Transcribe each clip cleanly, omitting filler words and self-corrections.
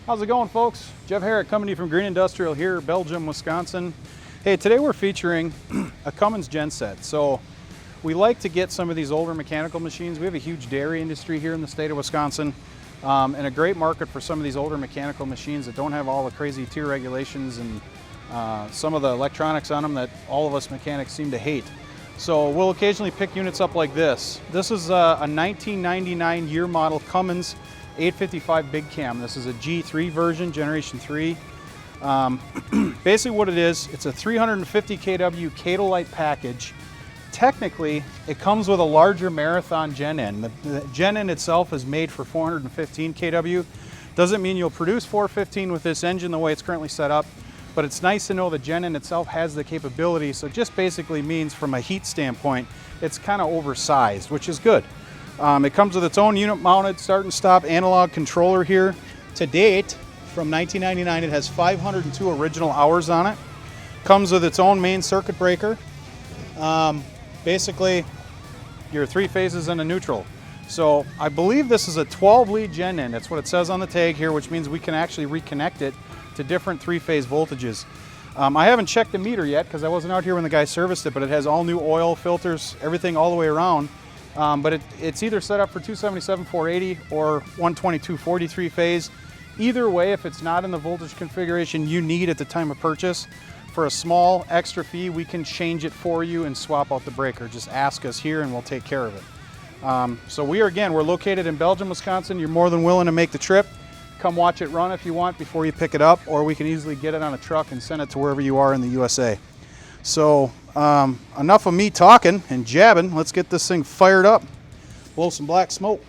How's it going, folks? Jeff Herrick coming to you from Green Industrial here, Belgium, Wisconsin. Hey, today we're featuring a Cummins genset. So we like to get some of these older mechanical machines. We have a huge dairy industry here in the state of Wisconsin, and a great market for some of these older mechanical machines that don't have all the crazy tier regulations and some of the electronics on them that all of us mechanics seem to hate. So we'll occasionally pick units up like this. This is a 1999 year model Cummins 855 big cam. This is a G3 version, generation 3. Basically what it is, it's a 350 kW Catalyte package. Technically, it comes with a larger Marathon gen N. The gen N itself is made for 415 kW. Doesn't mean you'll produce 415 with this engine the way it's currently set up, but it's nice to know the gen N itself has the capability. So it just basically means from a heat standpoint, it's kind of oversized, which is good. It comes with its own unit mounted start and stop analog controller here. To date, from 1999, it has 502 original hours on it. Comes with its own main circuit breaker. Basically, your 3 phases and a neutral. So I believe this is a 12 lead gen N. That's what it says on the tag here, which means we can actually reconnect it to different 3-phase voltages. I haven't checked the meter yet because I wasn't out here when the guy serviced it, but it has all new oil, filters, everything all the way around. But it's either set up for 277 480 or 122 43 phase. Either way, if it's not in the voltage configuration you need at the time of purchase, for a small extra fee, we can change it for you and swap out the breaker. Just ask us here and we'll take care of it. So we're located in Belgium, Wisconsin. You're more than willing to make the trip. Come watch it run if you want before you pick it up, or we can easily get it on a truck and send it to wherever you are in the USA. So enough of me talking and jabbing. Let's get this thing fired up. Blow some black smoke.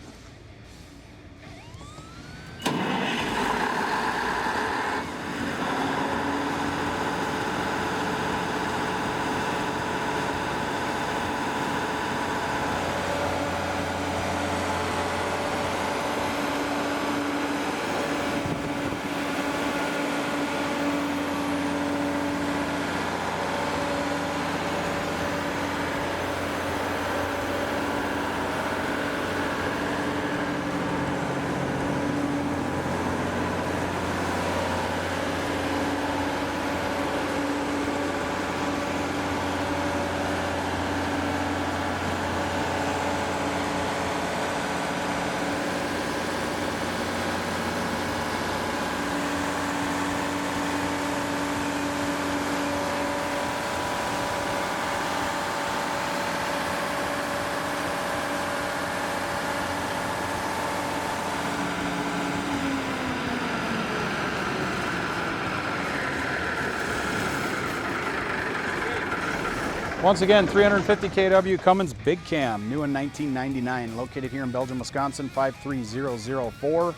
Once again, 350 kW Cummins big cam, new in 1999, located here in Belgium, Wisconsin, 53004.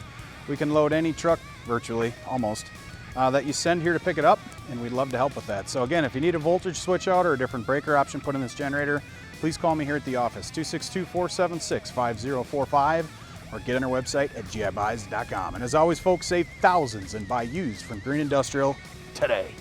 We can load any truck, virtually, almost, that you send here to pick it up, and we'd love to help with that. So again, if you need a voltage switch out or a different breaker option put in this generator, please call me here at the office, 262-476-5045, or get on our website at gibuys.com. And as always, folks, save thousands and buy used from Green Industrial today.